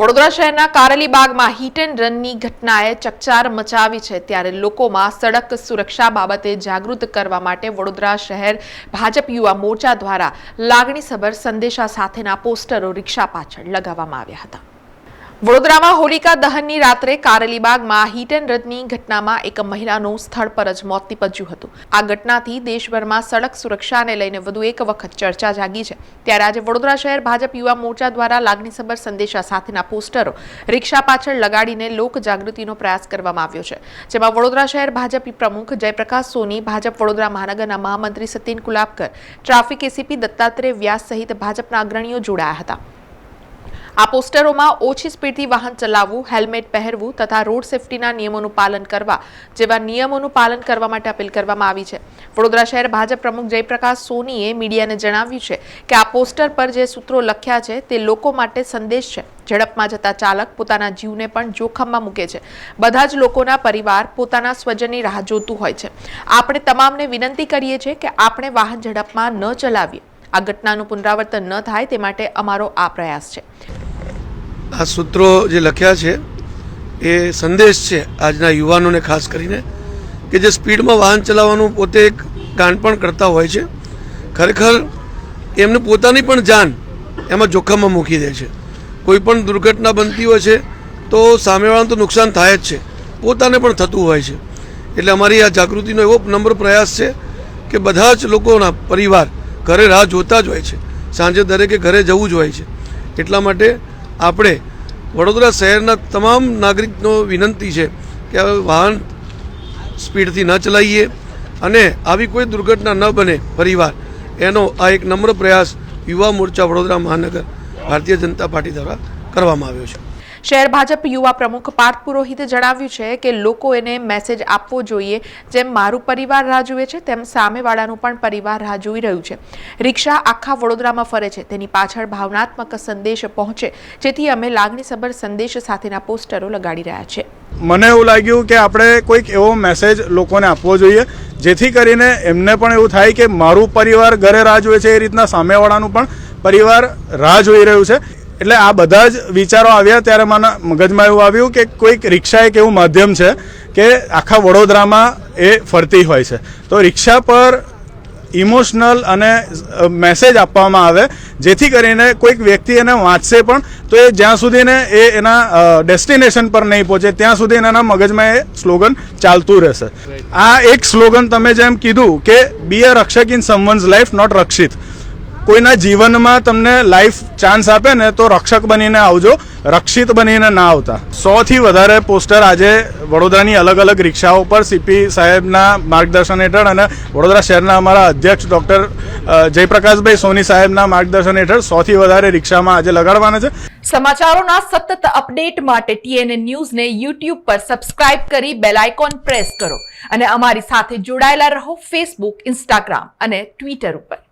વડોદરા શહેરના કારેલીબાગમાં hit and રનની ઘટનાએ ચકચાર મચાવી છે ત્યારે લોકોમાં સડક સુરક્ષા બાબતે જાગૃત કરવા માટે વડોદરા શહેર ભાજપ યુવા મોરચા દ્વારા લાગણીસભર સંદેશા સાથેના પોસ્ટરો રિક્ષા પાછળ લગાવવામાં આવ્યા હતા। વડોદરામાં હોલિકા દહનની રાત્રે કારેલીબાગમાં હિટ એન્ડ રનની ઘટનામાં એક મહિલાનું સ્થળ પર જ મોત નીપજ્યું હતું। આ ઘટનાથી દેશભરમાં સડક સુરક્ષાને લઈને વધુ એક વખત ચર્ચા જાગી છે ત્યારે આજે વડોદરા શહેર ભાજપ યુવા મોરચા દ્વારા લાગણીસભર સંદેશા સાથેના પોસ્ટરો રિક્ષા પાછળ લગાડીને લોક જાગૃતિનો પ્રયાસ કરવામાં આવ્યો છે, જેમાં વડોદરા શહેર ભાજપ પ્રમુખ જયપ્રકાશ સોની, ભાજપ વડોદરા મહાનગરના મહામંત્રી સતીન કુલાબકર, ટ્રાફિક એસીપી દત્તાત્રેય વ્યાસ સહિત ભાજપના અગ્રણીઓ જોડાયા હતા। આ પોસ્ટરોમાં ઓછી સ્પીડથી વાહન ચલાવવું, હેલ્મેટ પહેરવું તથા રોડ સેફટીના નિયમોનું પાલન કરવા જેવા નિયમોનું પાલન કરવા માટે અપીલ કરવામાં આવી છે। વડોદરા શહેર ભાજપ પ્રમુખ જયપ્રકાશ સોનીએ મીડિયાને જણાવ્યું છે કે આ પોસ્ટર પર જે સૂત્રો લખ્યા છે તે લોકો માટે સંદેશ છે। ઝડપમાં જતા ચાલક પોતાના જીવને પણ જોખમમાં મૂકે છે। બધા જ લોકોના પરિવાર પોતાના સ્વજનની રાહ જોતું હોય છે। આપણે તમામને વિનંતી કરીએ છીએ કે આપણે વાહન ઝડપમાં ન ચલાવીએ। આ ઘટનાનું પુનરાવર્તન ન થાય તે માટે અમારો આ પ્રયાસ છે। આ સૂત્રો જે લખ્યા છે એ સંદેશ છે આજના યુવાનોને, ખાસ કરીને કે જે સ્પીડમાં વાહન ચલાવવાનું પોતે એક ગાંડપણ કરતા હોય છે। ખરેખર એમને પોતાની પણ જાન એમાં જોખમમાં મૂકી દે છે। કોઈ પણ દુર્ઘટના બનતી હોય છે તો સામેવાળાને તો નુકસાન થાય જ છે, પોતાને પણ થતું હોય છે। એટલે અમારી આ જાગૃતિનો એવો નમ્ર પ્રયાસ છે કે બધા જ લોકોના પરિવાર ઘરે રાહ જોતા જ હોય છે, સાંજે દરેકે ઘરે જવું જ હોય છે। એટલા માટે આપણે વડોદરા શહેરના તમામ નાગરિકનો વિનંતી છે કે વાહન સ્પીડથી ન ચલાવીએ અને આવી કોઈ દુર્ઘટના ન બને પરિવાર, એનો આ એક નમ્ર પ્રયાસ યુવા મોરચા વડોદરા મહાનગર ભારતીય જનતા પાર્ટી દ્વારા કરવામાં આવ્યો છે। શહેર ભાજપ યુવા પ્રમુખ પાર્થ પુરોહિતે જણાવ્યું છે કે લોકો એને મેસેજ આપવો જોઈએ, જેમ મારું પરિવાર રાહ જુએ છે તેમ સામેવાળાનું પણ પરિવાર રાહ જોઈ રહ્યું છે। રિક્ષા આખા વડોદરામાં ફરે છે, તેની પાછળ ભાવનાત્મક સંદેશ પહોંચે, જેથી અમે લાગણીસભર સંદેશ સાથેના પોસ્ટરો લગાડી રહ્યા છીએ। મને એવું લાગ્યું કે આપણે કોઈક એવો મેસેજ લોકોને આપવો જોઈએ જેથી કરીને એમને પણ એવું થાય કે મારું પરિવાર ઘરે રાહ જોવે છે, એ રીતના સામેવાળાનું પણ પરિવાર રાહ જોઈ રહ્યું છે। એટલે આ બધા જ વિચારો આવ્યા ત્યારે મને મગજમાં એવું આવ્યું કે કોઈક રિક્ષા એક એવું માધ્યમ છે કે આખા વડોદરામાં એ ફરતી હોય છે, તો રિક્ષા પર ઇમોશનલ અને મેસેજ આપવામાં આવે જેથી કરીને કોઈક વ્યક્તિ એને વાંચશે પણ તો એ જ્યાં સુધીને એ એના ડેસ્ટિનેશન પર નહીં પહોંચે ત્યાં સુધી એના મગજમાં એ સ્લોગન ચાલતું રહેશે। આ એક સ્લોગન તમે જેમ કીધું કે બી અ રક્ષક ઇન સમવન્સ લાઈફ, નોટ રક્ષિત। કોઈના જીવનમાં તમને લાઈફ ચાન્સ આપે ને તો રક્ષક બનીને આવજો, રક્ષિત બનીને ના આવતા। 100થી વધારે પોસ્ટર આજે વડોદરાની અલગ અલગ રિક્ષાઓ પર સીપી સાહેબના માર્ગદર્શન હેઠળ અને વડોદરા શહેરના અમારા અધ્યક્ષ ડૉક્ટર જયપ્રકાશભાઈ સોની સાહેબના માર્ગદર્શન હેઠળ 100થી વધારે રિક્ષામાં આજે લગાડવાના છે। સમાચારોના સતત અપડેટ માટે TNN ન્યૂઝને YouTube પર સબસ્ક્રાઇબ કરી બેલ આઇકોન પ્રેસ કરો અને અમારી સાથે જોડાયેલા રહો ફેસબુક, ઇન્સ્ટાગ્રામ અને ટ્વિટર ઉપર।